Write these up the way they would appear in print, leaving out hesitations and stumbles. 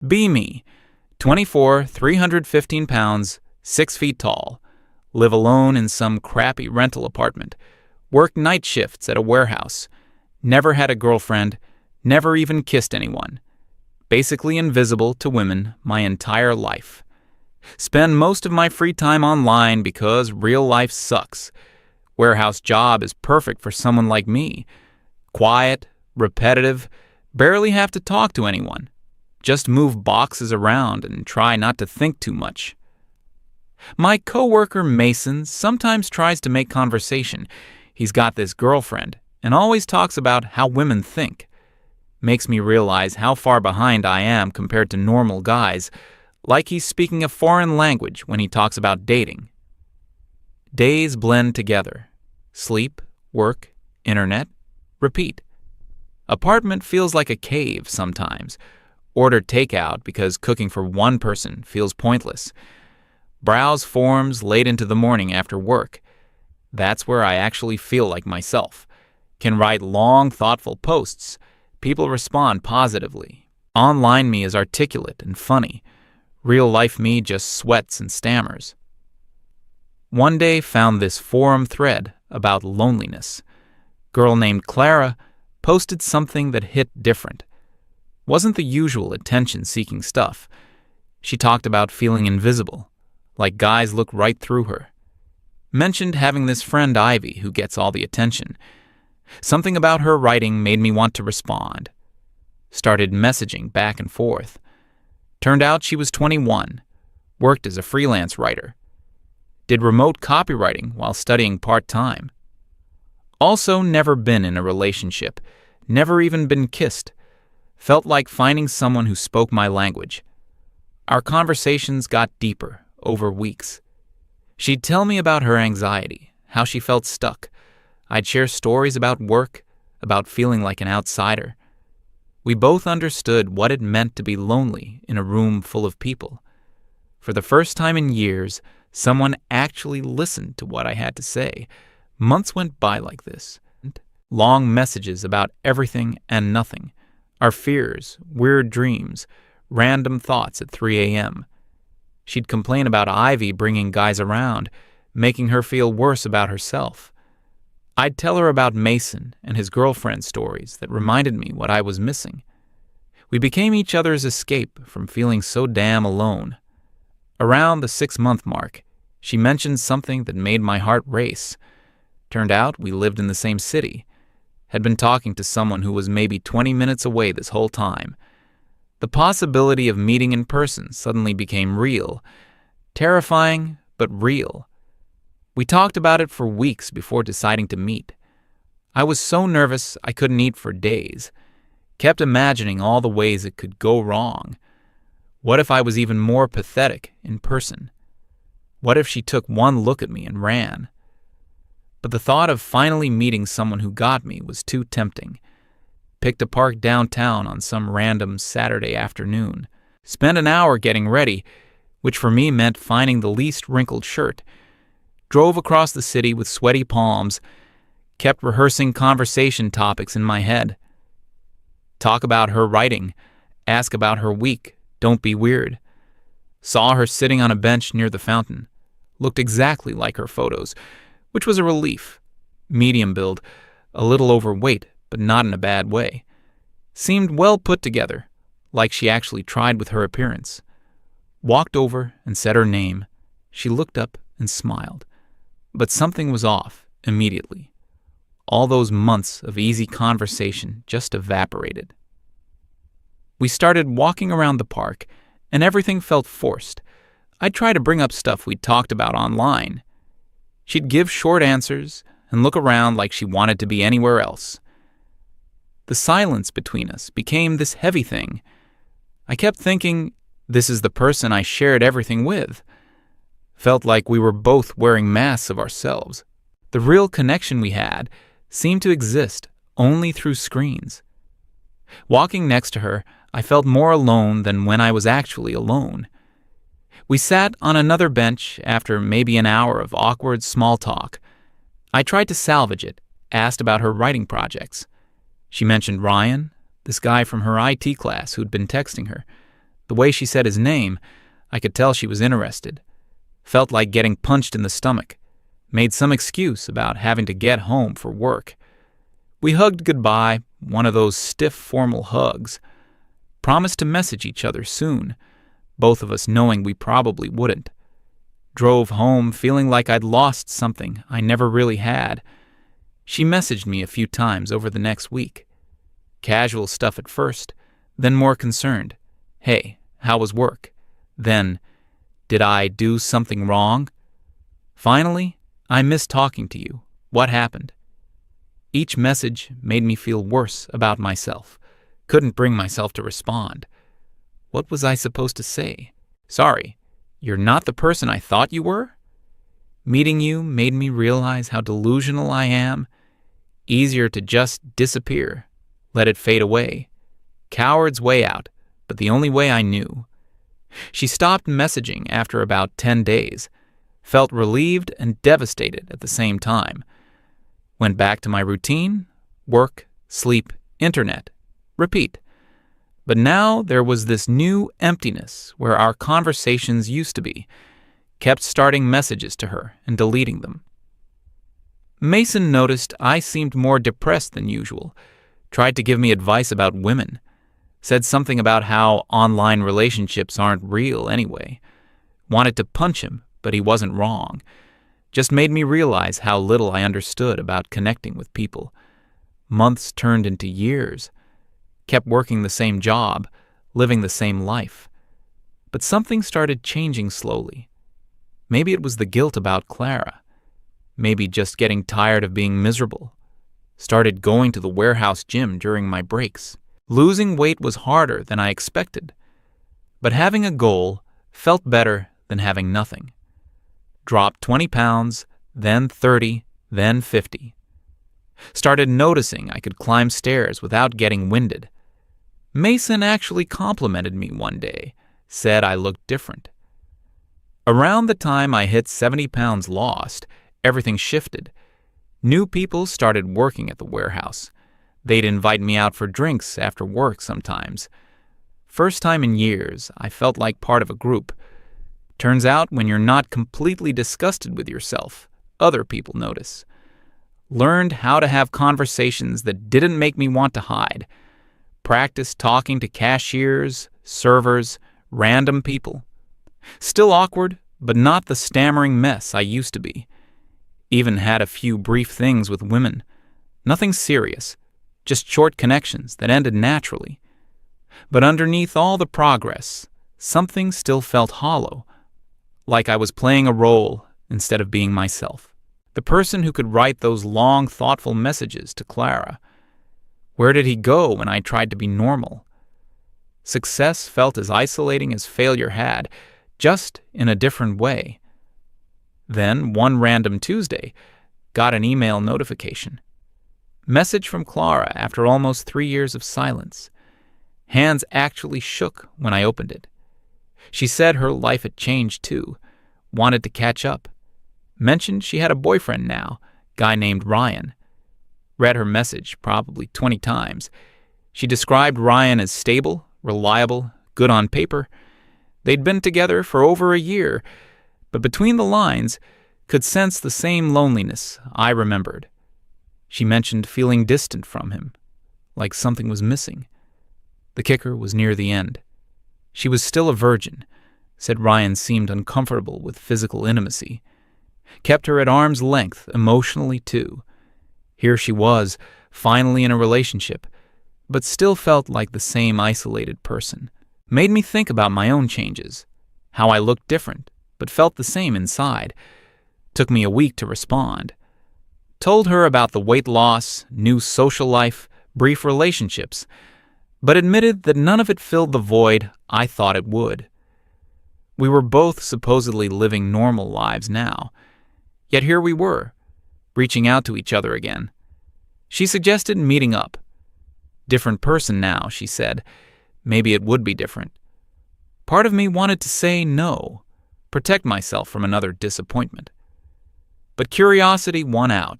Be me, 24, 315 pounds, 6 feet tall, live alone in some crappy rental apartment, work night shifts at a warehouse, never had a girlfriend, never even kissed anyone, basically invisible to women my entire life. Spend most of my free time online because real life sucks. Warehouse job is perfect for someone like me. Quiet, repetitive, barely have to talk to anyone. Just move boxes around and try not to think too much. My coworker Mason sometimes tries to make conversation. He's got this girlfriend and always talks about how women think. Makes me realize how far behind I am compared to normal guys, like he's speaking a foreign language when he talks about dating. Days blend together. Sleep, work, internet, repeat. Apartment feels like a cave sometimes. Order takeout because cooking for one person feels pointless. Browse forums late into the morning after work. That's where I actually feel like myself. Can write long, thoughtful posts. People respond positively. Online me is articulate and funny. Real life me just sweats and stammers. One day found this forum thread about loneliness. Girl named Clara posted something that hit different. Wasn't the usual attention-seeking stuff. She talked about feeling invisible, like guys look right through her. Mentioned having this friend Ivy who gets all the attention. Something about her writing made me want to respond. Started messaging back and forth. Turned out she was 21, worked as a freelance writer. Did remote copywriting while studying part-time. Also never been in a relationship, never even been kissed. Felt like finding someone who spoke my language. Our conversations got deeper over weeks. She'd tell me about her anxiety, how she felt stuck. I'd share stories about work, about feeling like an outsider. We both understood what it meant to be lonely in a room full of people. For the first time in years, someone actually listened to what I had to say. Months went by like this. Long messages about everything and nothing. Our fears, weird dreams, random thoughts at 3 a.m. She'd complain about Ivy bringing guys around, making her feel worse about herself. I'd tell her about Mason and his girlfriend stories that reminded me what I was missing. We became each other's escape from feeling so damn alone. Around the 6-month mark, she mentioned something that made my heart race. Turned out we lived in the same city. Had been talking to someone who was maybe 20 minutes away this whole time. The possibility of meeting in person suddenly became real. Terrifying, but real. We talked about it for weeks before deciding to meet. I was so nervous I couldn't eat for days. Kept imagining all the ways it could go wrong. What if I was even more pathetic in person? What if she took one look at me and ran? But the thought of finally meeting someone who got me was too tempting. Picked a park downtown on some random Saturday afternoon. Spent an hour getting ready, which for me meant finding the least wrinkled shirt. Drove across the city with sweaty palms. Kept rehearsing conversation topics in my head. Talk about her writing. Ask about her week. Don't be weird. Saw her sitting on a bench near the fountain. Looked exactly like her photos, which was a relief. Medium build, a little overweight, but not in a bad way. Seemed well put together, like she actually tried with her appearance. Walked over and said her name. She looked up and smiled. But something was off immediately. All those months of easy conversation just evaporated. We started walking around the park, and everything felt forced. I'd try to bring up stuff we'd talked about online. She'd give short answers and look around like she wanted to be anywhere else. The silence between us became this heavy thing. I kept thinking, this is the person I shared everything with. Felt like we were both wearing masks of ourselves. The real connection we had seemed to exist only through screens. Walking next to her, I felt more alone than when I was actually alone. We sat on another bench after maybe an hour of awkward small talk. I tried to salvage it, asked about her writing projects. She mentioned Ryan, this guy from her IT class who'd been texting her. The way she said his name, I could tell she was interested. Felt like getting punched in the stomach. Made some excuse about having to get home for work. We hugged goodbye, one of those stiff, formal hugs. Promised to message each other soon, both of us knowing we probably wouldn't. Drove home feeling like I'd lost something I never really had. She messaged me a few times over the next week. Casual stuff at first, then more concerned. Hey, how was work? Then, did I do something wrong? Finally, I miss talking to you. What happened? Each message made me feel worse about myself. Couldn't bring myself to respond. What was I supposed to say? Sorry, you're not the person I thought you were? Meeting you made me realize how delusional I am. Easier to just disappear. Let it fade away. Coward's way out, but the only way I knew. She stopped messaging after about 10 days. Felt relieved and devastated at the same time. Went back to my routine, work, sleep, internet, repeat. But now there was this new emptiness where our conversations used to be. Kept starting messages to her and deleting them. Mason noticed I seemed more depressed than usual. Tried to give me advice about women. Said something about how online relationships aren't real anyway. Wanted to punch him, but he wasn't wrong. Just made me realize how little I understood about connecting with people. Months turned into years. Kept working the same job, living the same life. But something started changing slowly. Maybe it was the guilt about Clara. Maybe just getting tired of being miserable. Started going to the warehouse gym during my breaks. Losing weight was harder than I expected. But having a goal felt better than having nothing. Dropped 20 pounds, then 30, then 50. Started noticing I could climb stairs without getting winded. Mason actually complimented me one day, said I looked different. Around the time I hit 70 pounds lost, everything shifted. New people started working at the warehouse. They'd invite me out for drinks after work sometimes. First time in years, I felt like part of a group. Turns out when you're not completely disgusted with yourself, other people notice. Learned how to have conversations that didn't make me want to hide. Practiced talking to cashiers, servers, random people. Still awkward, but not the stammering mess I used to be. Even had a few brief things with women. Nothing serious, just short connections that ended naturally. But underneath all the progress, something still felt hollow. Like I was playing a role instead of being myself. The person who could write those long, thoughtful messages to Clara. Where did he go when I tried to be normal? Success felt as isolating as failure had, just in a different way. Then, one random Tuesday, got an email notification. Message from Clara after almost 3 years of silence. Hands actually shook when I opened it. She said her life had changed too, wanted to catch up. Mentioned she had a boyfriend now, guy named Ryan. Read her message probably 20 times. She described Ryan as stable, reliable, good on paper. They'd been together for over a year, but between the lines, could sense the same loneliness I remembered. She mentioned feeling distant from him, like something was missing. The kicker was near the end. She was still a virgin, said Ryan seemed uncomfortable with physical intimacy. Kept her at arm's length emotionally, too. Here she was, finally in a relationship, but still felt like the same isolated person. Made me think about my own changes, how I looked different, but felt the same inside. Took me a week to respond. Told her about the weight loss, new social life, brief relationships, but admitted that none of it filled the void I thought it would. We were both supposedly living normal lives now, yet here we were, reaching out to each other again. She suggested meeting up. Different person now, she said. Maybe it would be different. Part of me wanted to say no, protect myself from another disappointment. But curiosity won out.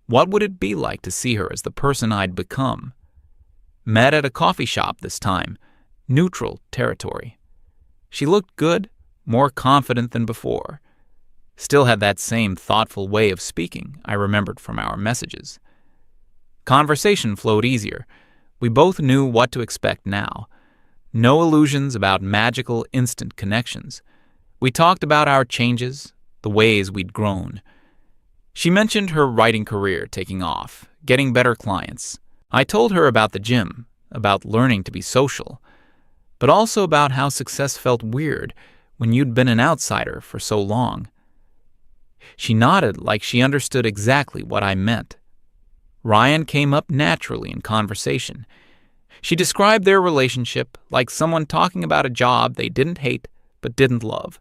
What would it be like to see her as the person I'd become? Met at a coffee shop this time. neutral territory. She looked good, more confident than before. Still had that same thoughtful way of speaking I remembered from our messages. Conversation flowed easier. We both knew what to expect now. No illusions about magical instant connections. We talked about our changes, the ways we'd grown. She mentioned her writing career taking off, getting better clients. I told her about the gym, about learning to be social, but also about how success felt weird when you'd been an outsider for so long. She nodded like she understood exactly what I meant. Ryan came up naturally in conversation. She described their relationship like someone talking about a job they didn't hate but didn't love.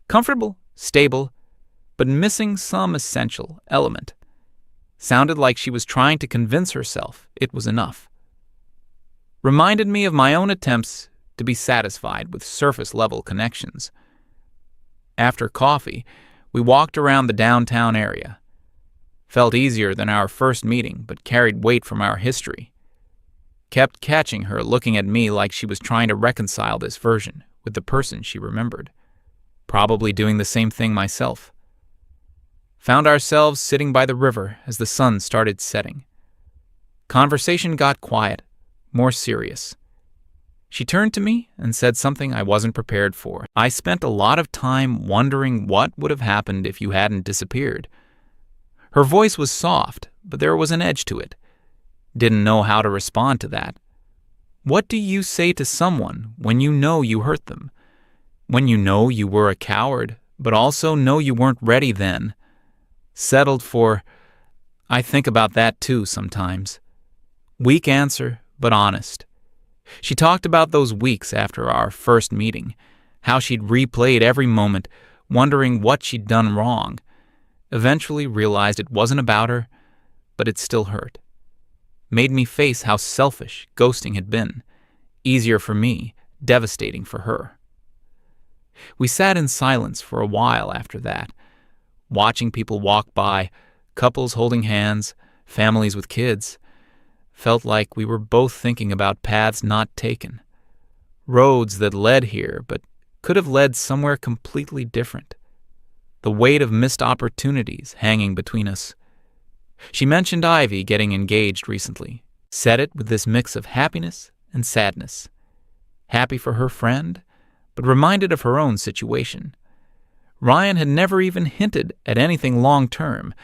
Comfortable, stable, but missing some essential element. Sounded like she was trying to convince herself it was enough. Reminded me of my own attempts to be satisfied with surface-level connections. After coffee, we walked around the downtown area. Felt easier than our first meeting, but carried weight from our history. Kept catching her looking at me like she was trying to reconcile this version with the person she remembered. Probably doing the same thing myself. Found ourselves sitting by the river as the sun started setting. Conversation got quiet, more serious. She turned to me and said something I wasn't prepared for. I spent a lot of time wondering what would have happened if you hadn't disappeared. Her voice was soft, but there was an edge to it. Didn't know how to respond to that. What do you say to someone when you know you hurt them? When you know you were a coward, but also know you weren't ready then? Settled for, I think about that too sometimes. Weak answer, but honest. She talked about those weeks after our first meeting, how she'd replayed every moment, wondering what she'd done wrong. Eventually realized it wasn't about her, but it still hurt. Made me face how selfish ghosting had been. Easier for me, devastating for her. We sat in silence for a while after that, watching people walk by, couples holding hands, families with kids. Felt like we were both thinking about paths not taken. Roads that led here, but could have led somewhere completely different. The weight of missed opportunities hanging between us. She mentioned Ivy getting engaged recently. Said it with this mix of happiness and sadness. Happy for her friend, but reminded of her own situation. Ryan had never even hinted at anything long-term.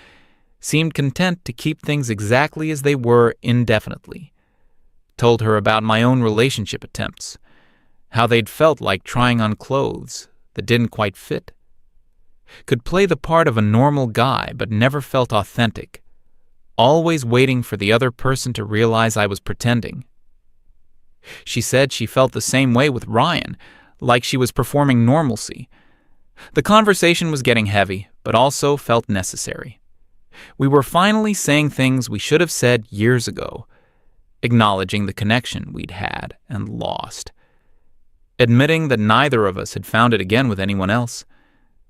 Seemed content to keep things exactly as they were indefinitely. Told her about my own relationship attempts. How they'd felt like trying on clothes that didn't quite fit. Could play the part of a normal guy but never felt authentic. Always waiting for the other person to realize I was pretending. She said she felt the same way with Ryan, like she was performing normalcy. The conversation was getting heavy, but also felt necessary. We were finally saying things we should have said years ago, acknowledging the connection we'd had and lost. Admitting that neither of us had found it again with anyone else.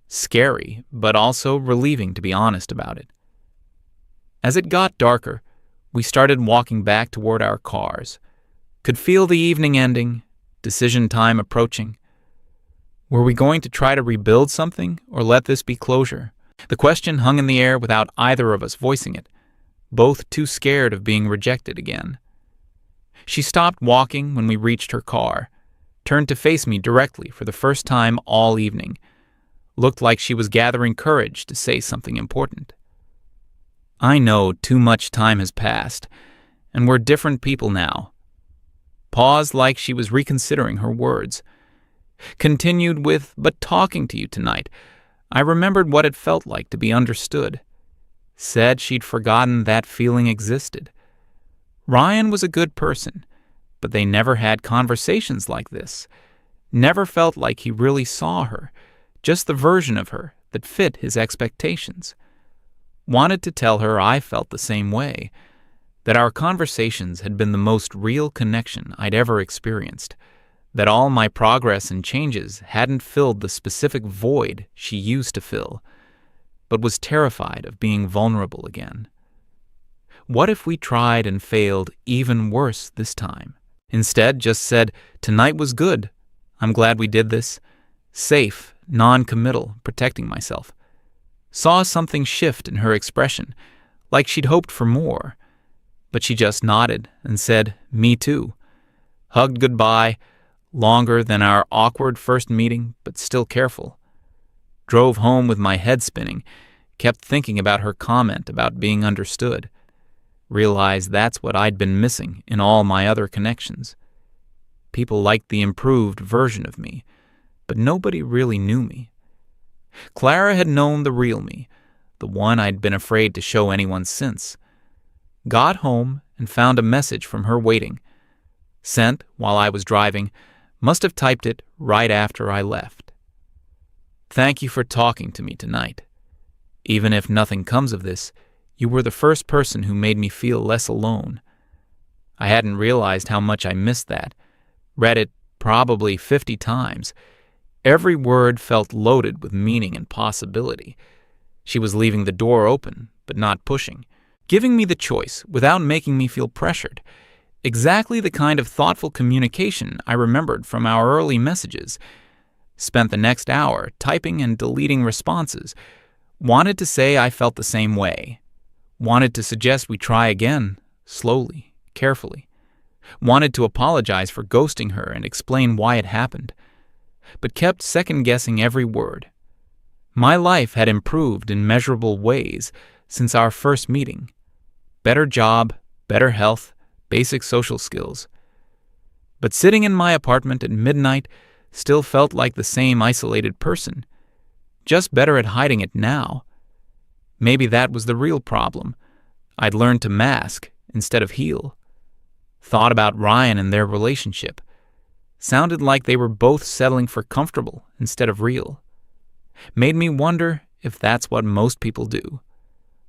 Scary, but also relieving to be honest about it. As it got darker, we started walking back toward our cars. Could feel the evening ending, decision time approaching. Were we going to try to rebuild something or let this be closure? The question hung in the air without either of us voicing it, both too scared of being rejected again. She stopped walking when we reached her car, turned to face me directly for the first time all evening. Looked like she was gathering courage to say something important. I know too much time has passed, and we're different people now. Paused like she was reconsidering her words. Continued with, but talking to you tonight, I remembered what it felt like to be understood. Said she'd forgotten that feeling existed. Ryan was a good person, but they never had conversations like this. Never felt like he really saw her, just the version of her that fit his expectations. Wanted to tell her I felt the same way, that our conversations had been the most real connection I'd ever experienced, that all my progress and changes hadn't filled the specific void she used to fill, but was terrified of being vulnerable again. What if we tried and failed even worse this time? Instead, just said, "Tonight was good. I'm glad we did this." Safe, non-committal, protecting myself. Saw something shift in her expression, like she'd hoped for more. But she just nodded and said, "Me too." Hugged goodbye, longer than our awkward first meeting, but still careful. Drove home with my head spinning, kept thinking about her comment about being understood. Realized that's what I'd been missing in all my other connections. People liked the improved version of me, but nobody really knew me. Clara had known the real me, the one I'd been afraid to show anyone since. Got home and found a message from her waiting. Sent while I was driving, must have typed it right after I left. "Thank you for talking to me tonight. Even if nothing comes of this, you were the first person who made me feel less alone." I hadn't realized how much I missed that. Read it probably 50 times. Every word felt loaded with meaning and possibility. She was leaving the door open, but not pushing, giving me the choice without making me feel pressured. Exactly the kind of thoughtful communication I remembered from our early messages. Spent the next hour typing and deleting responses. Wanted to say I felt the same way. Wanted to suggest we try again, slowly, carefully. Wanted to apologize for ghosting her and explain why it happened, but kept second-guessing every word. My life had improved in measurable ways since our first meeting. Better job, better health, basic social skills. But sitting in my apartment at midnight still felt like the same isolated person, just better at hiding it now. Maybe that was the real problem. I'd learned to mask instead of heal. Thought about Ryan and their relationship. Sounded like they were both settling for comfortable instead of real. Made me wonder if that's what most people do.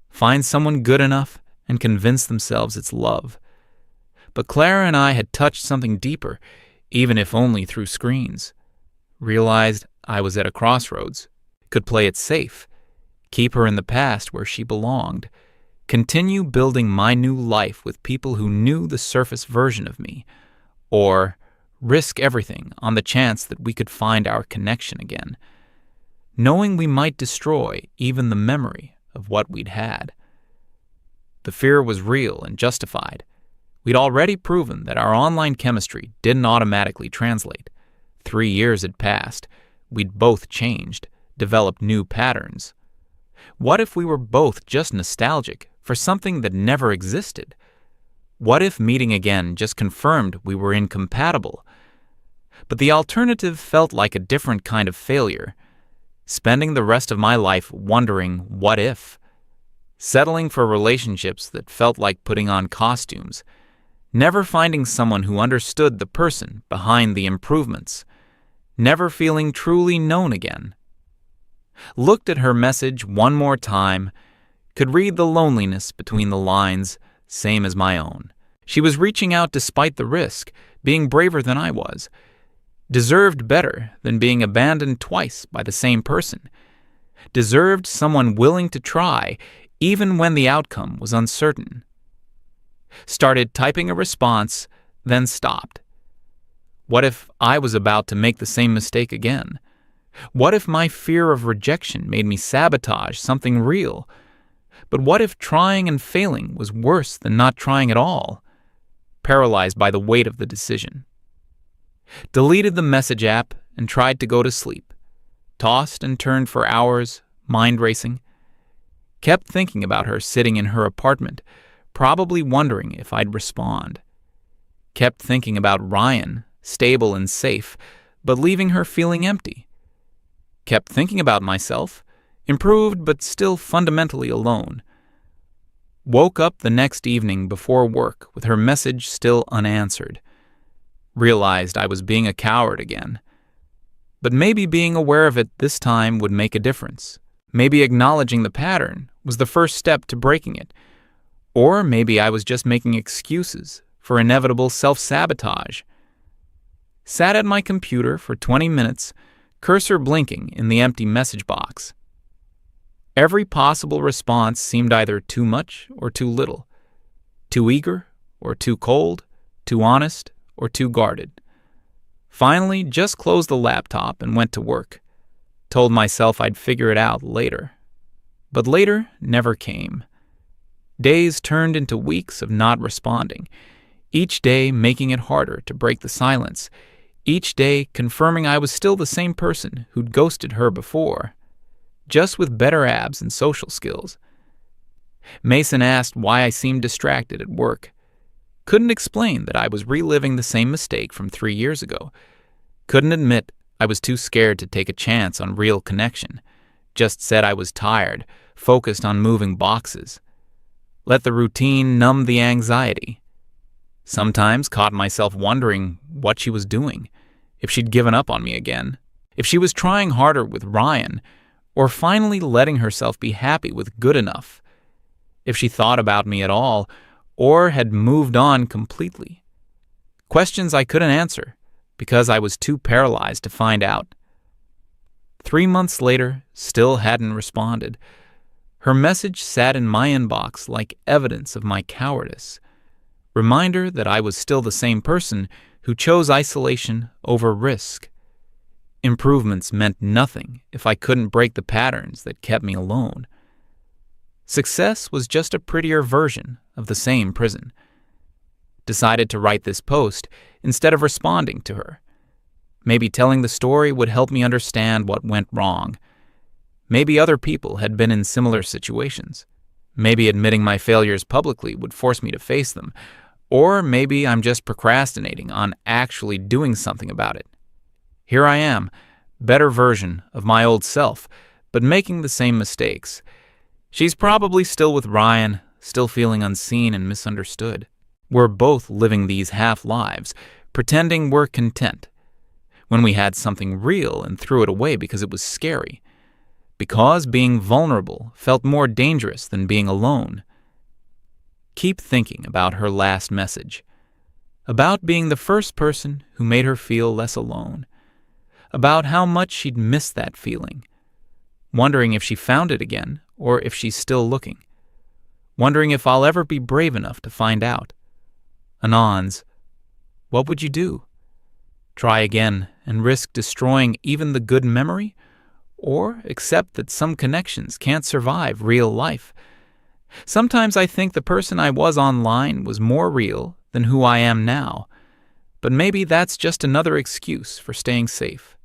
Find someone good enough and convince themselves it's love. But Clara and I had touched something deeper, even if only through screens. Realized I was at a crossroads. Could play it safe. Keep her in the past where she belonged. Continue building my new life with people who knew the surface version of me. Or risk everything on the chance that we could find our connection again, knowing we might destroy even the memory of what we'd had. The fear was real and justified. We'd already proven that our online chemistry didn't automatically translate. 3 years had passed. We'd both changed, developed new patterns. What if we were both just nostalgic for something that never existed? What if meeting again just confirmed we were incompatible? But the alternative felt like a different kind of failure. Spending the rest of my life wondering what if. Settling for relationships that felt like putting on costumes. Never finding someone who understood the person behind the improvements. Never feeling truly known again. Looked at her message one more time. Could read the loneliness between the lines, same as my own. She was reaching out despite the risk, being braver than I was. Deserved better than being abandoned twice by the same person. Deserved someone willing to try, even when the outcome was uncertain. Started typing a response, then stopped. What if I was about to make the same mistake again? What if my fear of rejection made me sabotage something real? But what if trying and failing was worse than not trying at all? Paralyzed by the weight of the decision. Deleted the message app and tried to go to sleep. Tossed and turned for hours, mind racing. Kept thinking about her sitting in her apartment, probably wondering if I'd respond. Kept thinking about Ryan, stable and safe, but leaving her feeling empty. Kept thinking about myself, improved but still fundamentally alone. Woke up the next evening before work with her message still unanswered. Realized I was being a coward again. But maybe being aware of it this time would make a difference. Maybe acknowledging the pattern was the first step to breaking it. Or maybe I was just making excuses for inevitable self-sabotage. Sat at my computer for 20 minutes, cursor blinking in the empty message box. Every possible response seemed either too much or too little. Too eager or too cold, too honest or too guarded. Finally, just closed the laptop and went to work. Told myself I'd figure it out later. But later never came. Days turned into weeks of not responding, each day making it harder to break the silence, each day confirming I was still the same person who'd ghosted her before, just with better abs and social skills. Mason asked why I seemed distracted at work. Couldn't explain that I was reliving the same mistake from 3 years ago. Couldn't admit I was too scared to take a chance on real connection. Just said I was tired, focused on moving boxes. Let the routine numb the anxiety. Sometimes caught myself wondering what she was doing, if she'd given up on me again, if she was trying harder with Ryan, or finally letting herself be happy with good enough, if she thought about me at all, or had moved on completely. Questions I couldn't answer because I was too paralyzed to find out. 3 months later, still hadn't responded. Her message sat in my inbox like evidence of my cowardice. Reminder that I was still the same person who chose isolation over risk. Improvements meant nothing if I couldn't break the patterns that kept me alone. Success was just a prettier version of the same prison. Decided to write this post instead of responding to her. Maybe telling the story would help me understand what went wrong. Maybe other people had been in similar situations. Maybe admitting my failures publicly would force me to face them. Or maybe I'm just procrastinating on actually doing something about it. Here I am, better version of my old self, but making the same mistakes. She's probably still with Ryan, still feeling unseen and misunderstood. We're both living these half-lives, pretending we're content, when we had something real and threw it away because it was scary. Because being vulnerable felt more dangerous than being alone. Keep thinking about her last message. About being the first person who made her feel less alone. About how much she'd missed that feeling. Wondering if she found it again, or if she's still looking. Wondering if I'll ever be brave enough to find out. Anons, what would you do? Try again and risk destroying even the good memory? Or accept that some connections can't survive real life? Sometimes I think the person I was online was more real than who I am now. But maybe that's just another excuse for staying safe.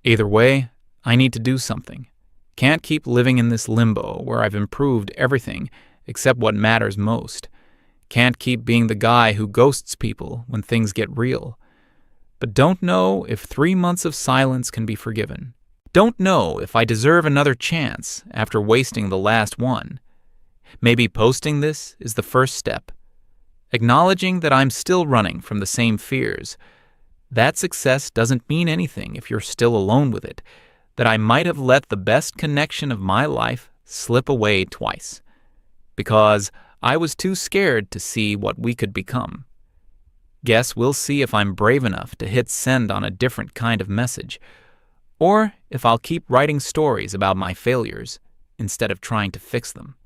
Either way, I need to do something. Can't keep living in this limbo where I've improved everything except what matters most. Can't keep being the guy who ghosts people when things get real. But don't know if 3 months of silence can be forgiven. Don't know if I deserve another chance after wasting the last one. Maybe posting this is the first step. Acknowledging that I'm still running from the same fears. That success doesn't mean anything if you're still alone with it. That I might have let the best connection of my life slip away twice. Because I was too scared to see what we could become. Guess we'll see if I'm brave enough to hit send on a different kind of message. Or if I'll keep writing stories about my failures instead of trying to fix them.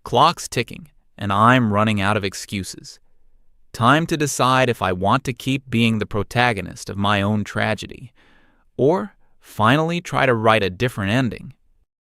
Clock's ticking, and I'm running out of excuses. Time to decide if I want to keep being the protagonist of my own tragedy, or finally try to write a different ending.